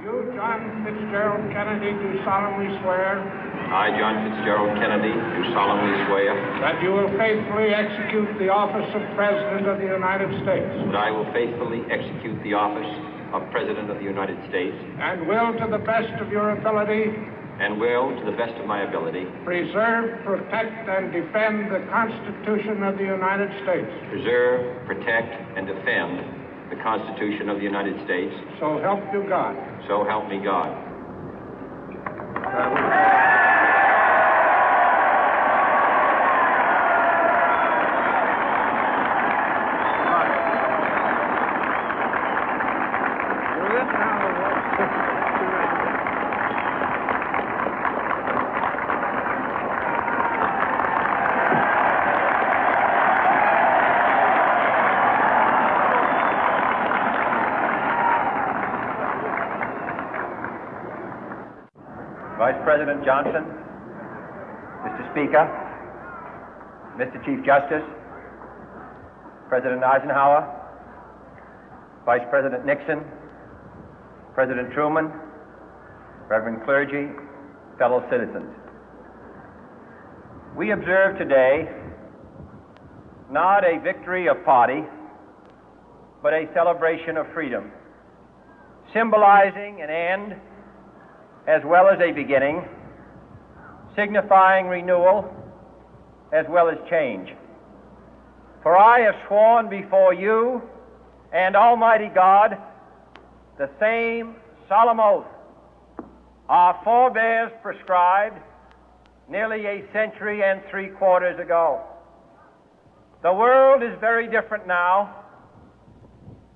You, John Fitzgerald Kennedy, do solemnly swear. I, John Fitzgerald Kennedy, do solemnly swear. That you will faithfully execute the office of President of the United States. That I will faithfully execute the office of President of the United States. And will, to the best of your ability. And will, to the best of my ability. Preserve, protect, and defend the Constitution of the United States. Preserve, protect, and defend the Constitution of the United States. So help you God. So help me God. Vice President Johnson, Mr. Speaker, Mr. Chief Justice, President Eisenhower, Vice President Nixon, President Truman, Reverend clergy, fellow citizens. We observe today not a victory of party, but a celebration of freedom, symbolizing an end as well as a beginning, signifying renewal as well as change. For I have sworn before you and Almighty God the same solemn oath our forebears prescribed nearly a century and 3/4 ago. The world is very different now,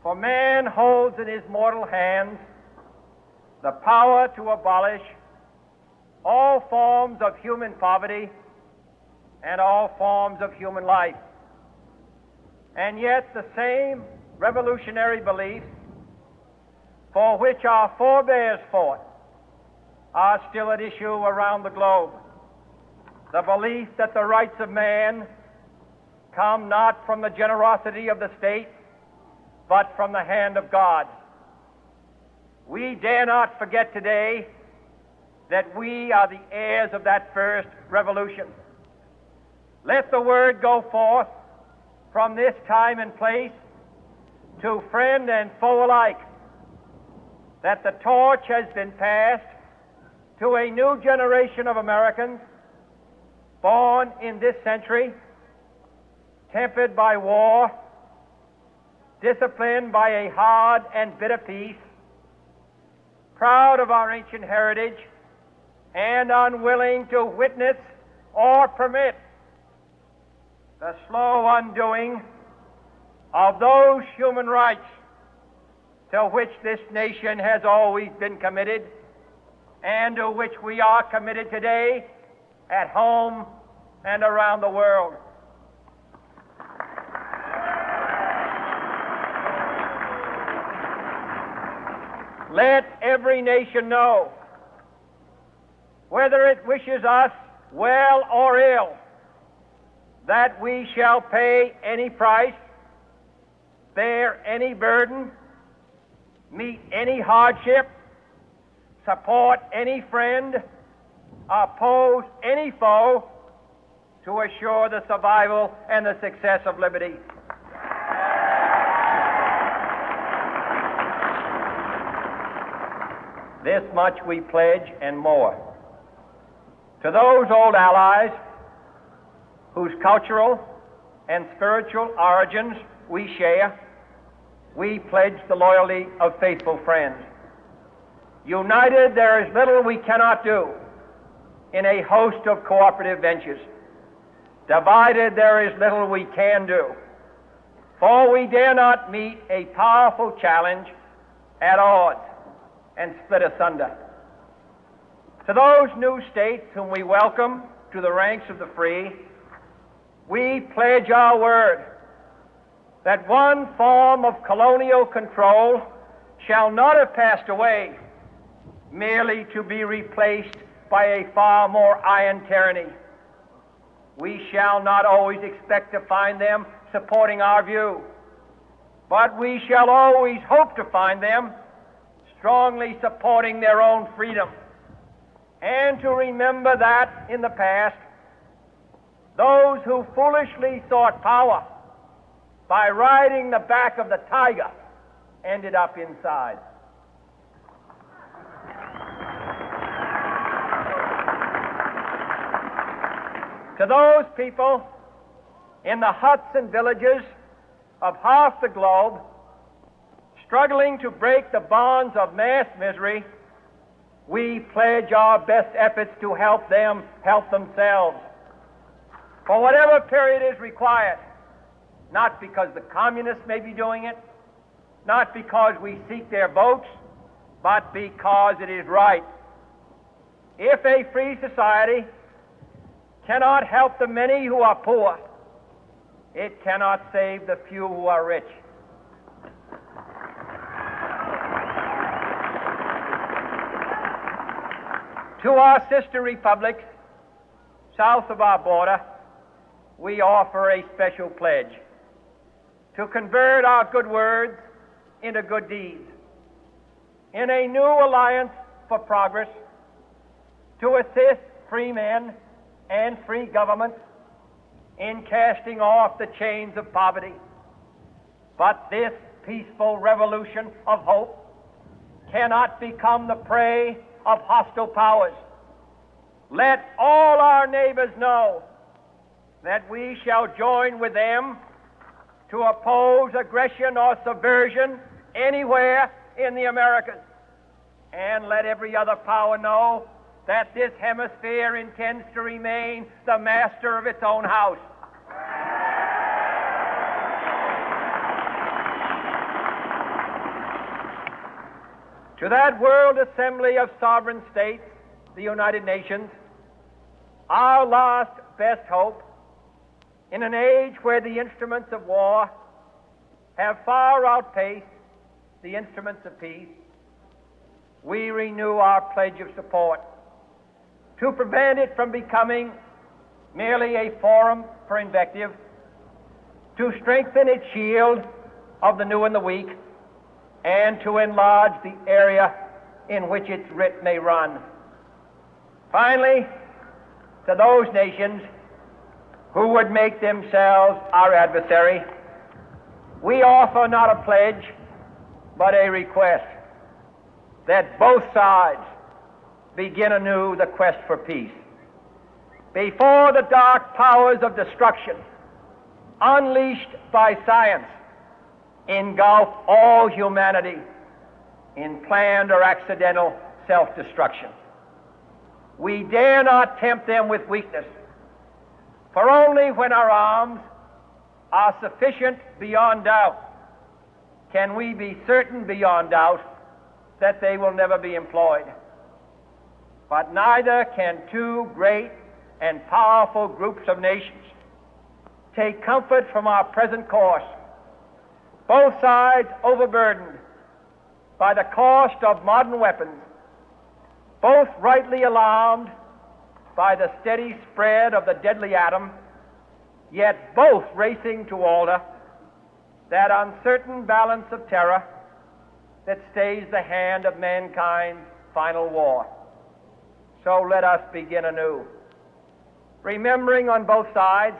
for man holds in his mortal hands the power to abolish all forms of human poverty and all forms of human life. And yet the same revolutionary beliefs for which our forebears fought are still at issue around the globe. The belief that the rights of man come not from the generosity of the state, but from the hand of God. We dare not forget today that we are the heirs of that first revolution. Let the word go forth from this time and place to friend and foe alike that the torch has been passed to a new generation of Americans born in this century, tempered by war, disciplined by a hard and bitter peace, proud of our ancient heritage, and unwilling to witness or permit the slow undoing of those human rights to which this nation has always been committed and to which we are committed today at home and around the world. Let every nation know, whether it wishes us well or ill, that we shall pay any price, bear any burden, meet any hardship, support any friend, oppose any foe to assure the survival and the success of liberty. This much we pledge and more. To those old allies whose cultural and spiritual origins we share, we pledge the loyalty of faithful friends. United, there is little we cannot do in a host of cooperative ventures. Divided, there is little we can do, for we dare not meet a powerful challenge at odds and split asunder. To those new states whom we welcome to the ranks of the free, we pledge our word that one form of colonial control shall not have passed away, merely to be replaced by a far more iron tyranny. We shall not always expect to find them supporting our view, but we shall always hope to find them strongly supporting their own freedom, and to remember that in the past, those who foolishly sought power by riding the back of the tiger ended up inside. To those people in the huts and villages of half the globe struggling to break the bonds of mass misery, we pledge our best efforts to help them help themselves for whatever period is required, not because the communists may be doing it, not because we seek their votes, but because it is right. If a free society cannot help the many who are poor, it cannot save the few who are rich. To our sister republics south of our border, we offer a special pledge to convert our good words into good deeds, in a new alliance for progress, to assist free men and free governments in casting off the chains of poverty. But this peaceful revolution of hope cannot become the prey of hostile powers. Let all our neighbors know that we shall join with them to oppose aggression or subversion anywhere in the Americas. And let every other power know that this hemisphere intends to remain the master of its own house. To that World Assembly of Sovereign States, the United Nations, our last best hope, in an age where the instruments of war have far outpaced the instruments of peace, we renew our pledge of support to prevent it from becoming merely a forum for invective, to strengthen its shield of the new and the weak, and to enlarge the area in which its writ may run. Finally, to those nations who would make themselves our adversary, we offer not a pledge, but a request that both sides begin anew the quest for peace. Before the dark powers of destruction, unleashed by science, engulf all humanity in planned or accidental self-destruction, we dare not tempt them with weakness, for only when our arms are sufficient beyond doubt can we be certain beyond doubt that they will never be employed. But neither can two great and powerful groups of nations take comfort from our present course, both sides overburdened by the cost of modern weapons, both rightly alarmed by the steady spread of the deadly atom, yet both racing to alter that uncertain balance of terror that stays the hand of mankind's final war. So let us begin anew, remembering on both sides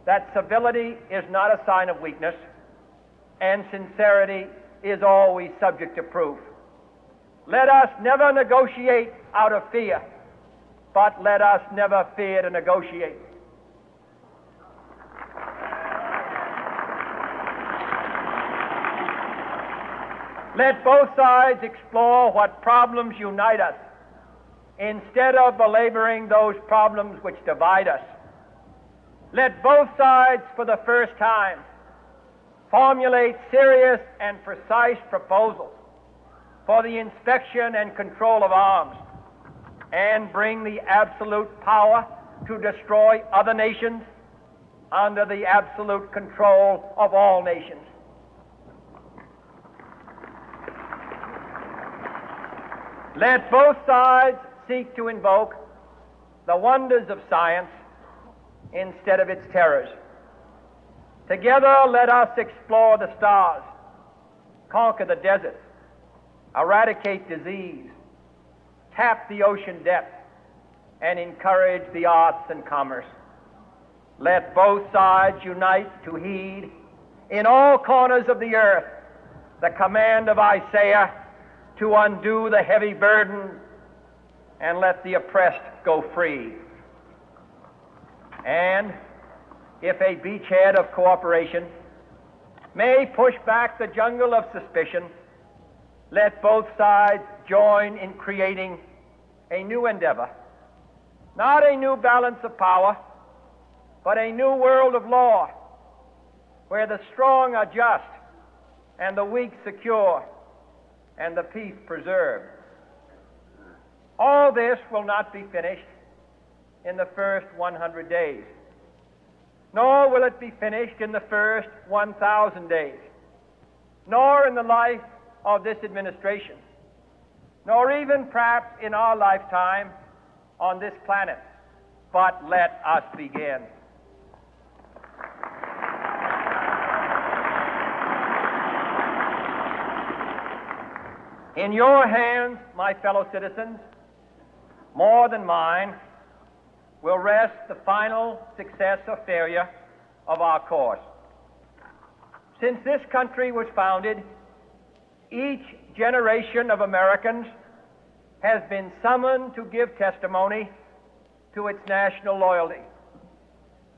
that civility is not a sign of weakness, and sincerity is always subject to proof. Let us never negotiate out of fear, but let us never fear to negotiate. Let both sides explore what problems unite us, instead of belaboring those problems which divide us. Let both sides, for the first time, formulate serious and precise proposals for the inspection and control of arms, and bring the absolute power to destroy other nations under the absolute control of all nations. Let both sides seek to invoke the wonders of science instead of its terrors. Together, let us explore the stars, conquer the deserts, eradicate disease, tap the ocean depth, and encourage the arts and commerce. Let both sides unite to heed in all corners of the earth the command of Isaiah to undo the heavy burden and let the oppressed go free. And if a beachhead of cooperation may push back the jungle of suspicion, let both sides join in creating a new endeavor, not a new balance of power, but a new world of law, where the strong are just and the weak secure and the peace preserved. All this will not be finished in the first 100 days, nor will it be finished in the first 1,000 days, nor in the life of this administration, nor even perhaps in our lifetime on this planet. But let us begin. In your hands, my fellow citizens, more than mine, will rest the final success or failure of our course. Since this country was founded, each generation of Americans has been summoned to give testimony to its national loyalty.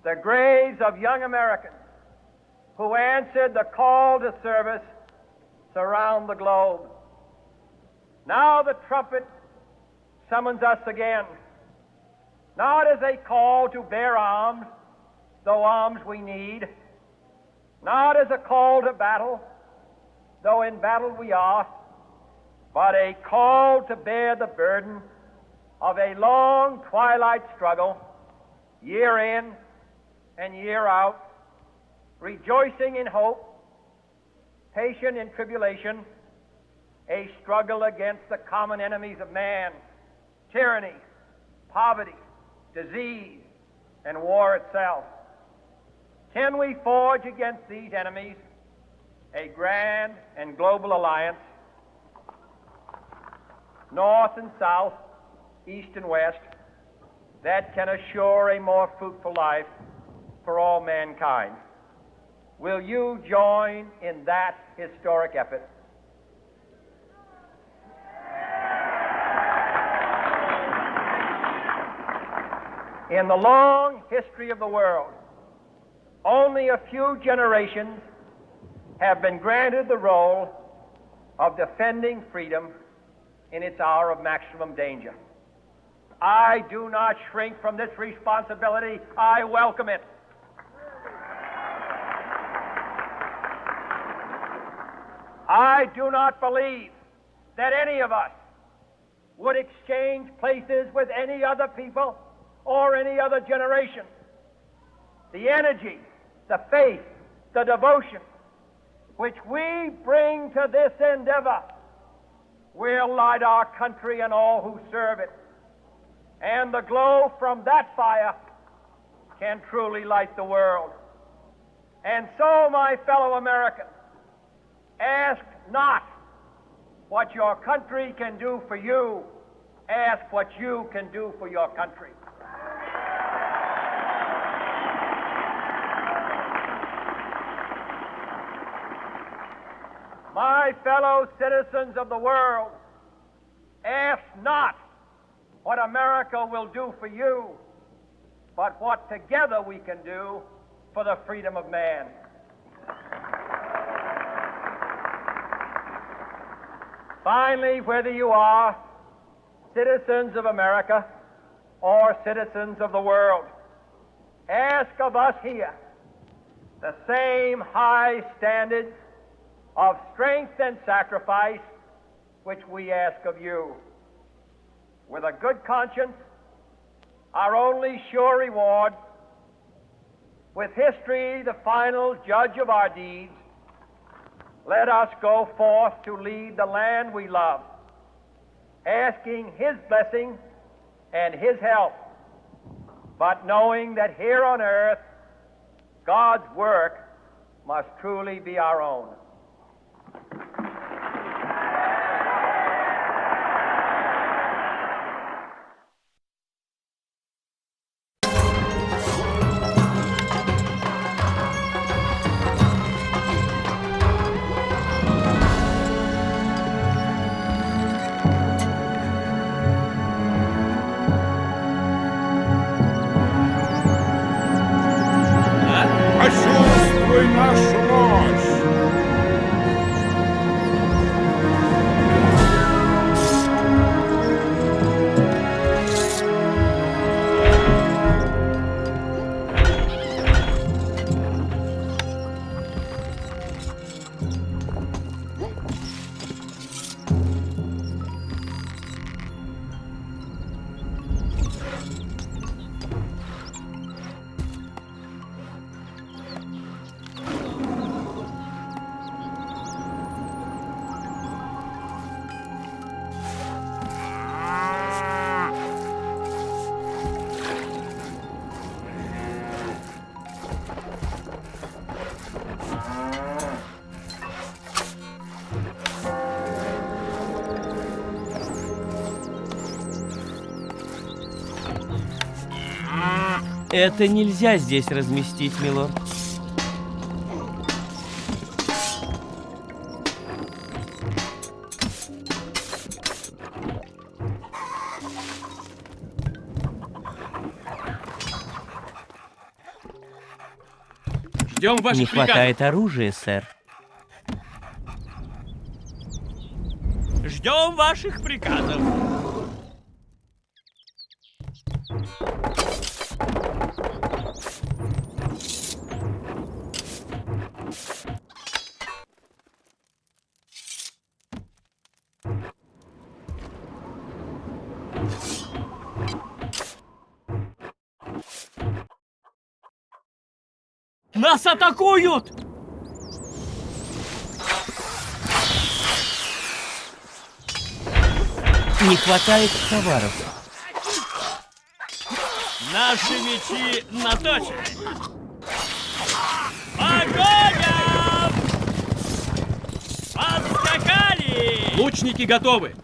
The graves of young Americans who answered the call to service surround the globe. Now the trumpet summons us again, not as a call to bear arms, though arms we need, not as a call to battle, though in battle we are, but a call to bear the burden of a long twilight struggle, year in and year out, rejoicing in hope, patient in tribulation, a struggle against the common enemies of man, tyranny, poverty, disease, and war itself. Can we forge against these enemies a grand and global alliance, north and south, east and west, that can assure a more fruitful life for all mankind? Will you join in that historic effort? In the long history of the world, only a few generations have been granted the role of defending freedom in its hour of maximum danger. I do not shrink from this responsibility. I welcome it. I do not believe that any of us would exchange places with any other people or any other generation. The energy, the faith, the devotion which we bring to this endeavor will light our country and all who serve it. And the glow from that fire can truly light the world. And so, my fellow Americans, ask not what your country can do for you. Ask what you can do for your country. My fellow citizens of the world, ask not what America will do for you, but what together we can do for the freedom of man. Finally, whether you are citizens of America or citizens of the world, ask of us here the same high standards of strength and sacrifice which we ask of you. With a good conscience, our only sure reward, with history the final judge of our deeds, let us go forth to lead the land we love, asking His blessing and His help, but knowing that here on earth God's work must truly be our own. Это нельзя здесь разместить, милорд. Ждем ваших Не приказов. хватает оружия, сэр. Ждем ваших приказов. Нас атакуют! Не хватает товаров. Наши мечи наточены. Огонь! Подскакали! Лучники готовы.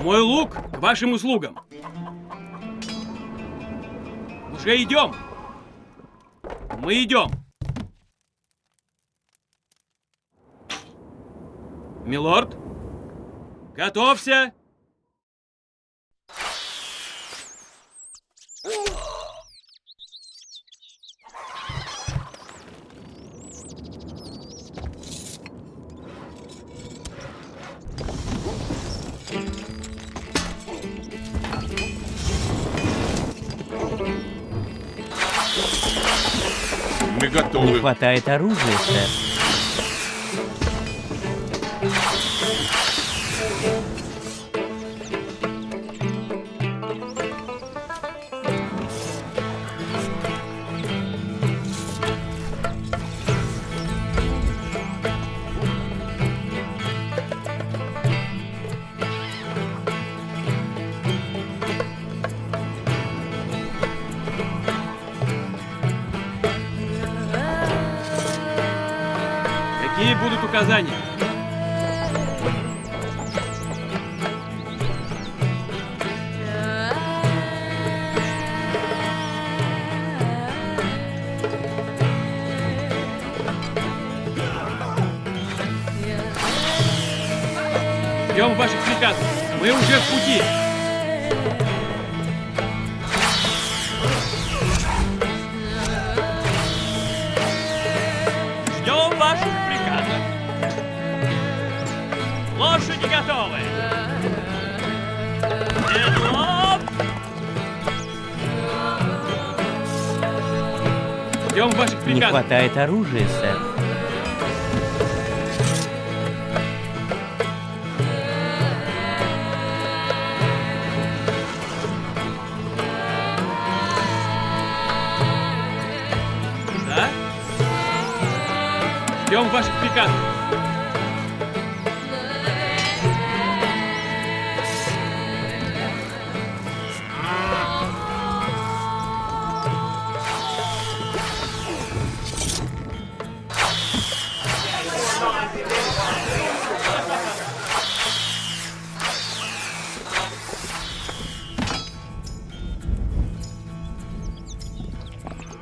Мой лук к вашим услугам. Уже идем. Мы идем. Милорд, готовься. Мы Не готовы. хватает оружия, сэр. Какие будут указания? Ждем ваших приказов. Мы уже в пути. Ждем ваших приказов. Лошади готовы. Седло. Ждем ваших Не приказов. хватает оружия, сэр. Да? Ждем ваших приказов.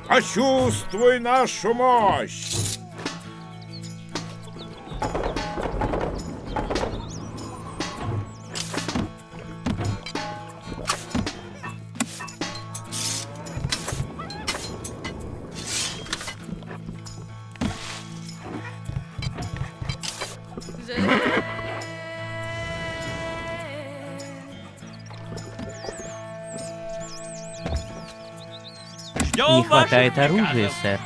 Почувствуй нашу мощь. Ждем Не ваших хватает приказов. оружия, сэр.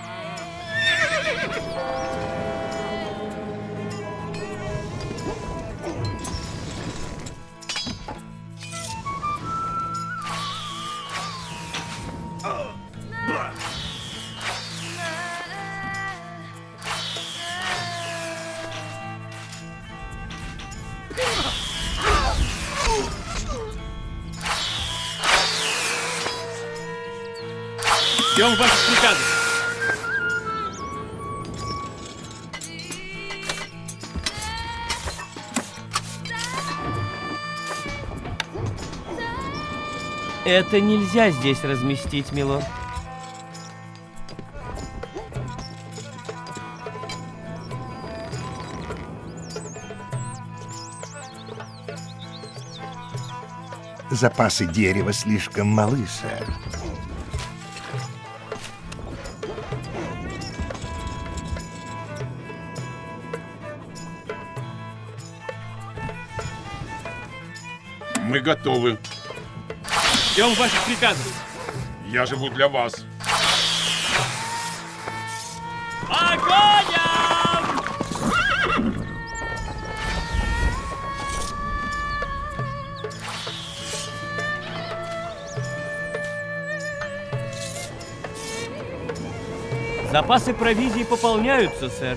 Ждем ваших приказов. Это нельзя здесь разместить, милорд. Запасы дерева слишком малы, сэр. Мы готовы. Ждем ваших приказов. Я живу для вас. Огонь! Запасы провизии пополняются, сэр.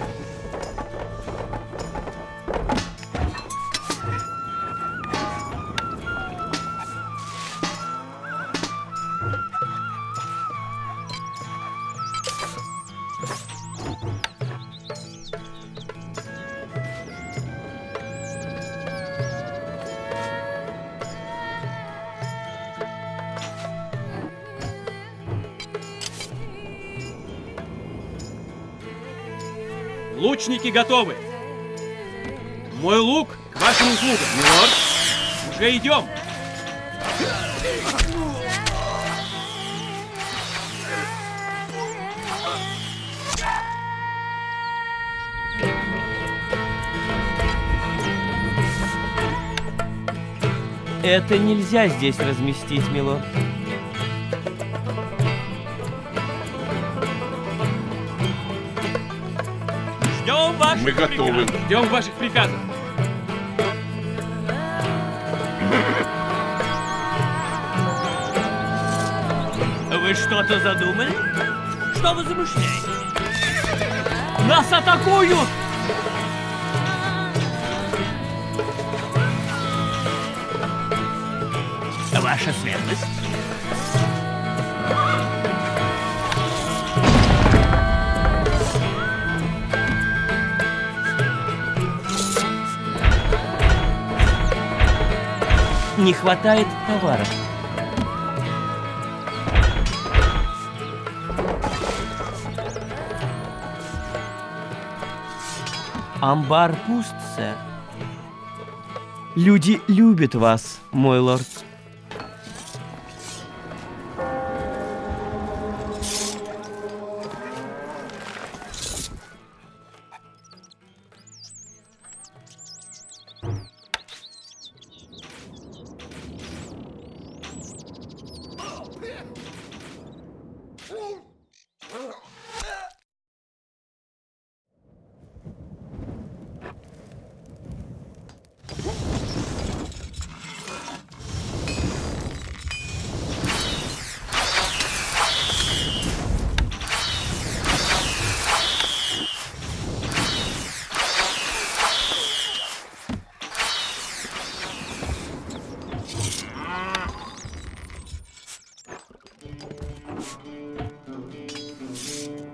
Лучники готовы. Мой лук к вашим услугам, милорд. Уже идем. Это нельзя здесь разместить, милорд. Ждем ваших Мы готовы. приказов. Ждем ваших приказов. Вы что-то задумали? Что вы замышляете? Нас атакуют! Ваша светлость. Не хватает товаров. Амбар пуст, сэр. Люди любят вас, мой лорд.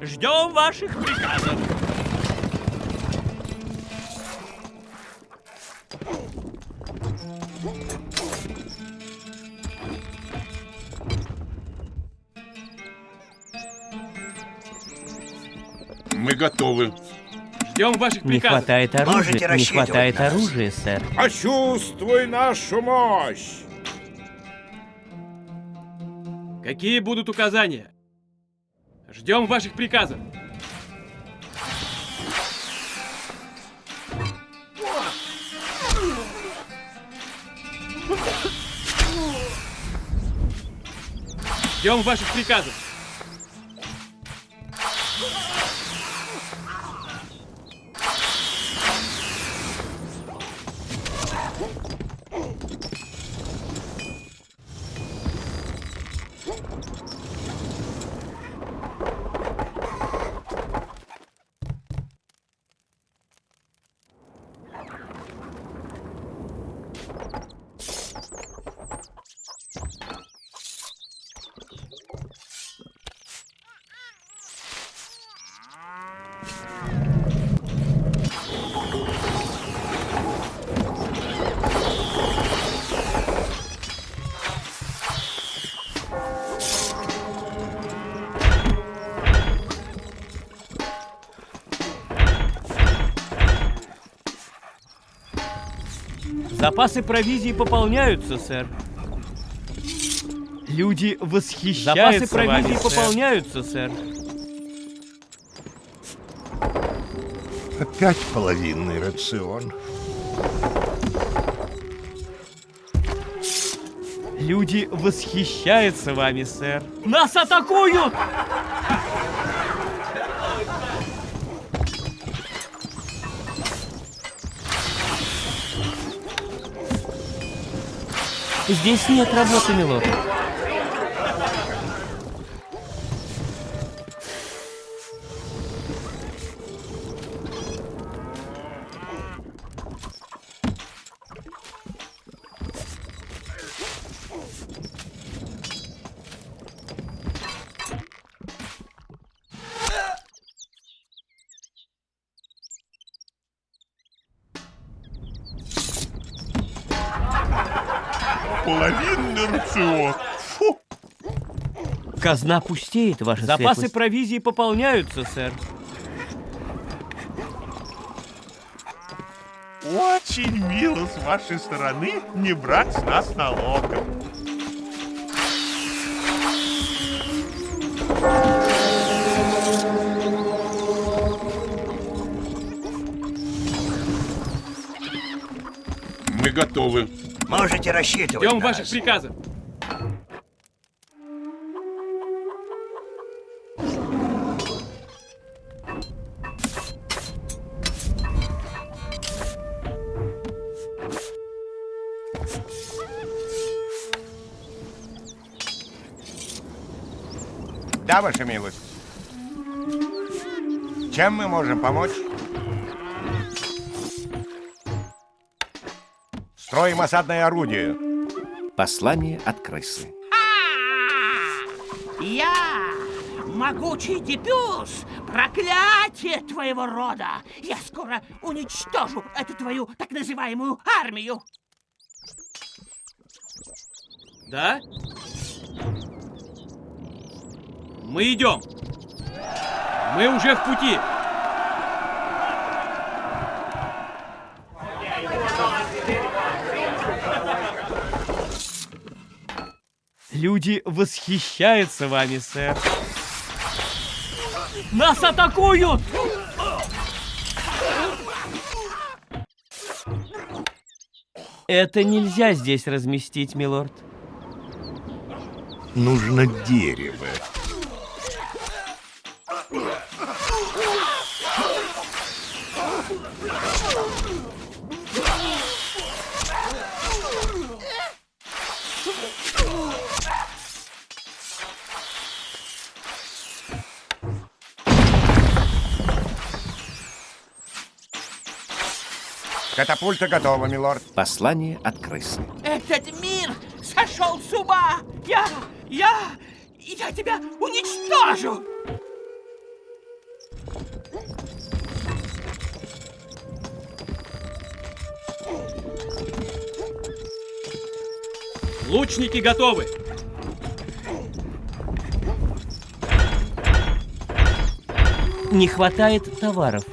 Ждем ваших приказов. Мы готовы. Ждем ваших Не приказов. хватает оружия, не хватает оружия, сэр. Почувствуй нашу мощь. Какие будут указания? Ждем ваших приказов. Ждем ваших приказов. Запасы провизии пополняются, сэр. Люди восхищаются. Запасы провизии пополняются, сэр. Опять половинный рацион. Люди восхищаются вами, сэр. Нас атакуют! Здесь нет работы, милорд. Половинный рацион. Фу. Казна пустеет, ваша светлость. Запасы провизии пополняются, сэр. Очень мило с вашей стороны не брать с нас налогов. Мы готовы. Можете рассчитывать Ждем на ваших нас. приказов. Да, ваша милость. Чем мы можем помочь? Строим осадное орудие. Послание от крысы. Я, могучий Дебюс, проклятие твоего рода! Я скоро уничтожу эту твою так называемую армию! Да? Мы идем. Мы уже в пути. Люди восхищаются вами, сэр. Нас атакуют! Это нельзя здесь разместить, милорд. Нужно дерево. Катапульта готова, милорд. Послание от крысы. Этот мир сошел с ума! Я тебя уничтожу! Лучники готовы. Не хватает товаров.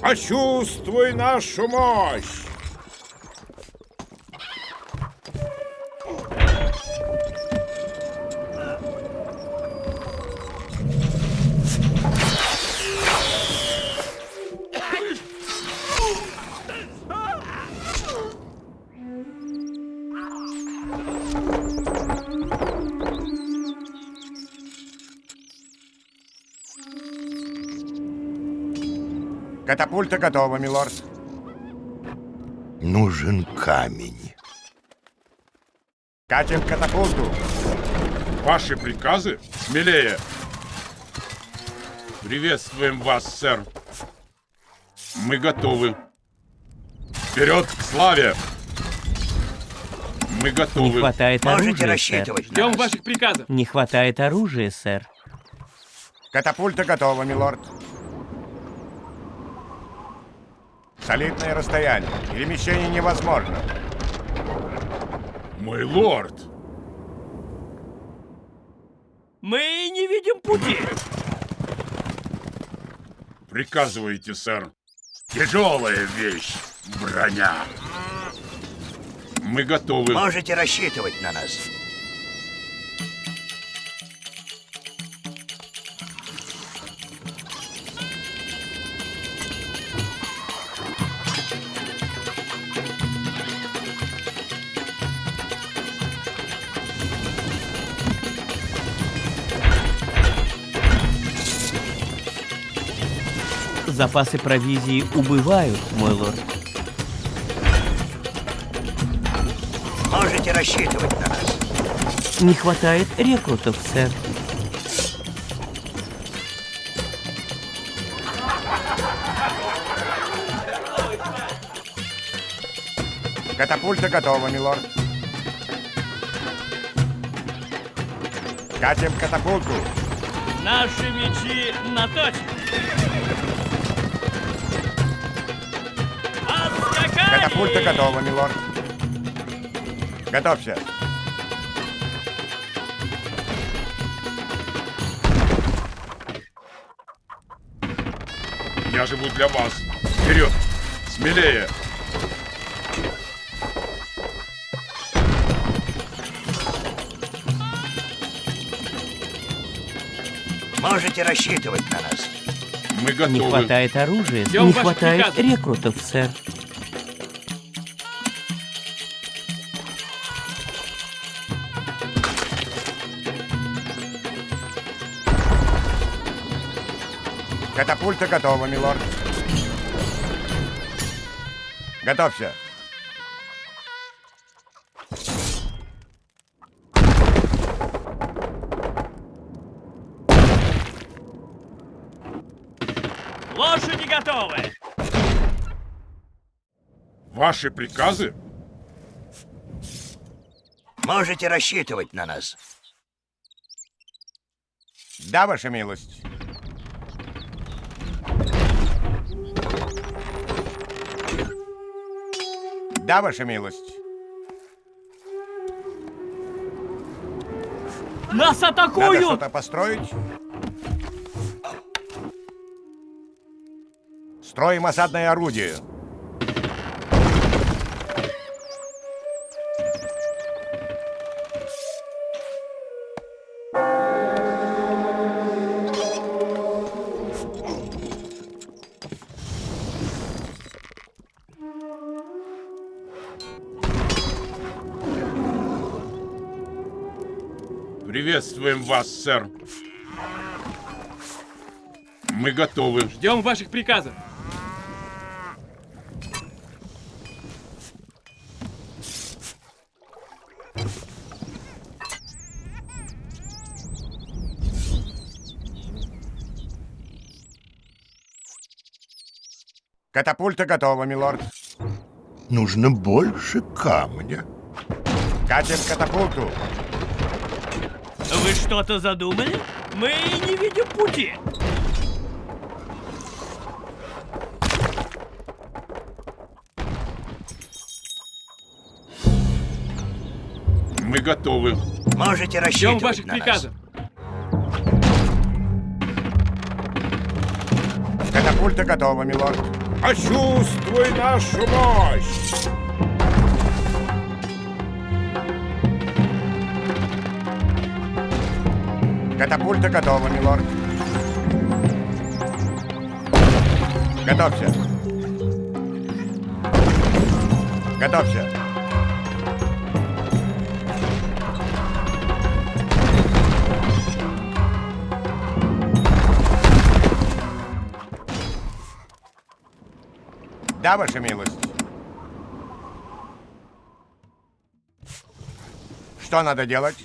Почувствуй нашу мощь. Катапульта готова, милорд. Нужен камень. Катим катапульту. Ваши приказы смелее. Приветствуем вас, сэр. Мы готовы. Вперед к славе! Мы Не готовы. хватает Можете оружия, рассчитывать сэр. на Ждем нас. ваших приказов. Не хватает оружия, сэр. Катапульта готова, милорд. Солидное расстояние. Перемещение невозможно. Мой лорд. Мы не видим пути. Приказывайте, сэр. Тяжелая вещь, броня. Мы готовы. Можете рассчитывать на нас. Запасы провизии убывают, мой лорд. Можете рассчитывать на нас. Не хватает рекрутов, сэр. Катапульта готова, милорд. Катим катапульту. Наши мечи на точке. Катапульта готова, милорд. Готовься. Я живу для вас. Вперед! Смелее! Можете рассчитывать на нас. Мы готовы. Не хватает оружия, Ждем не ваших хватает приказов. рекрутов, сэр. Катапульта готова, милорд. Готовься. Лошади готовы! Ваши приказы? Можете рассчитывать на нас. Да, ваша милость. Да, ваша милость. Нас Надо атакуют! что-то построить. Строим осадное орудие. Приветствуем вас, сэр. Мы готовы. Ждем ваших приказов. Катапульта готова, милорд. Нужно больше камня. Катим катапульту. Вы что-то задумали? Мы не видим пути. Мы готовы. Можете Ждем рассчитывать ваших на нас. приказов. Катапульта готова, милорд. Почувствуй нашу мощь! Катапульта готова, милорд. Готовься. Готовься. Да, ваша милость. Что надо делать?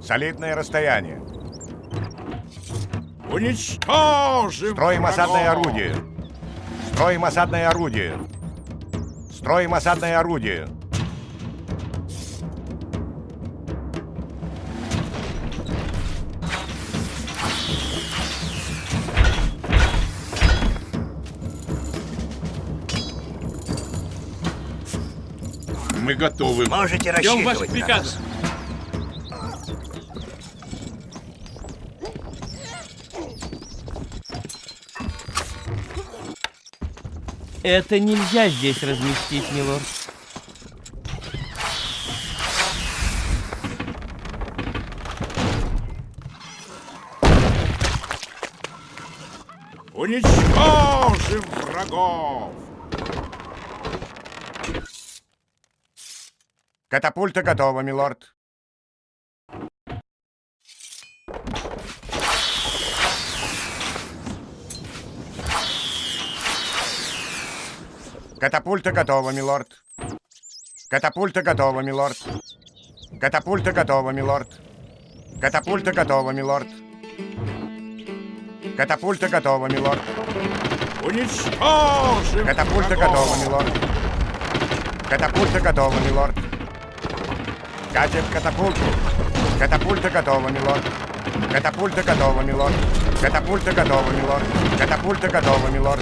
Солидное расстояние. Уничтожим! Строим осадное врагов! орудие. Строим осадное орудие. Строим осадное орудие. Мы готовы. Можете Ждем рассчитывать ваших на приказов. нас. Это нельзя здесь разместить, милорд. Уничтожим врагов! Катапульта готова, милорд. Катапульта готова, милорд. Катапульта готова, милорд. Катапульта готова, милорд. Катапульта готова, милорд. Катапульта готова, милорд. Уничтожим Катапульта готова, милорд. Катапульта готова, милорд. Катит катапульту. Катапульта готова, милорд. Катапульта готова, милорд. Катапульта готова, милорд. Катапульта готова, милорд.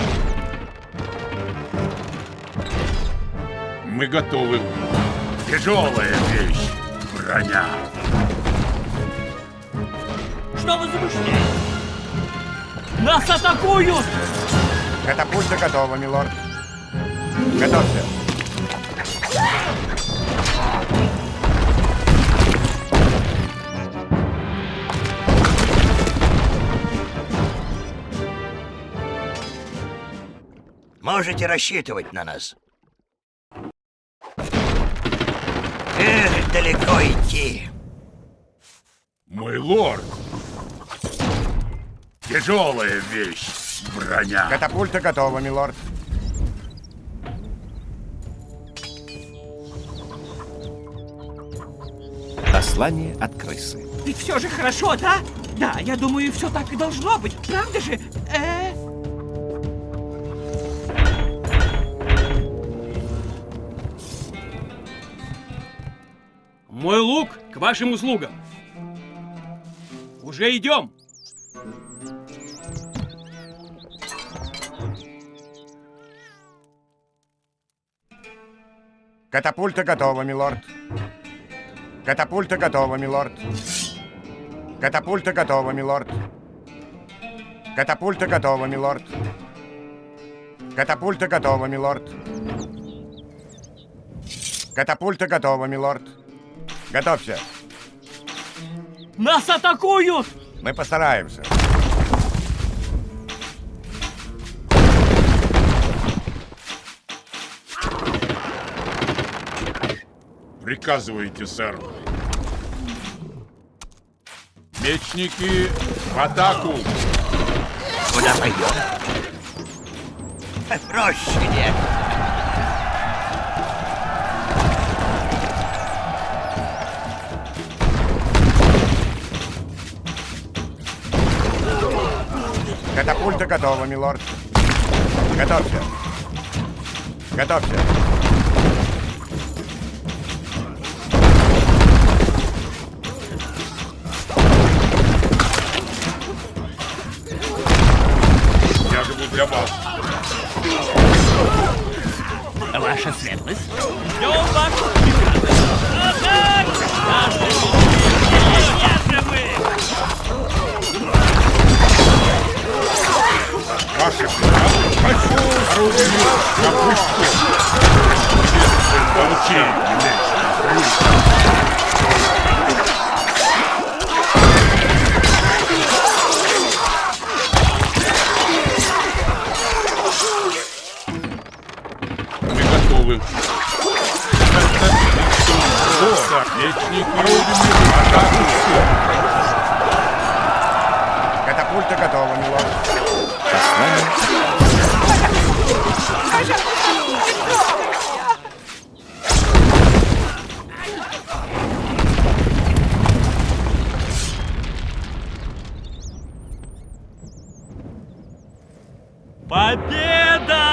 Мы готовы. Тяжелая вещь. Броня. Что вы замышляете? Нас атакуют! Катапульта готова, милорд. Готовься. Можете рассчитывать на нас. Эх, далеко идти. Мой лорд. Тяжелая вещь. Броня. Катапульта готова, милорд. Послание от крысы. Ведь все же хорошо, да? Да, я думаю, все так и должно быть. Правда же? Мой лук к вашим услугам. Уже идем. Катапульта готова, милорд. Катапульта готова, милорд. Катапульта готова, милорд. Катапульта готова, милорд. Катапульта готова, милорд. Катапульта готова, милорд. Готовься. Нас атакуют! Мы постараемся. Приказывайте, сэр. Мечники в атаку. Куда пойдем? Проще нет. Катапульта готова, милорд. Готовься. Готовься. Я живу для вас. Ваша светлость. Ждем вашу приказа. Атак! Ваши приказы. Хочу орудие на пушку. Получение. Мы готовы. Мечники в атаку. Катапульта готова, милорд. Победа!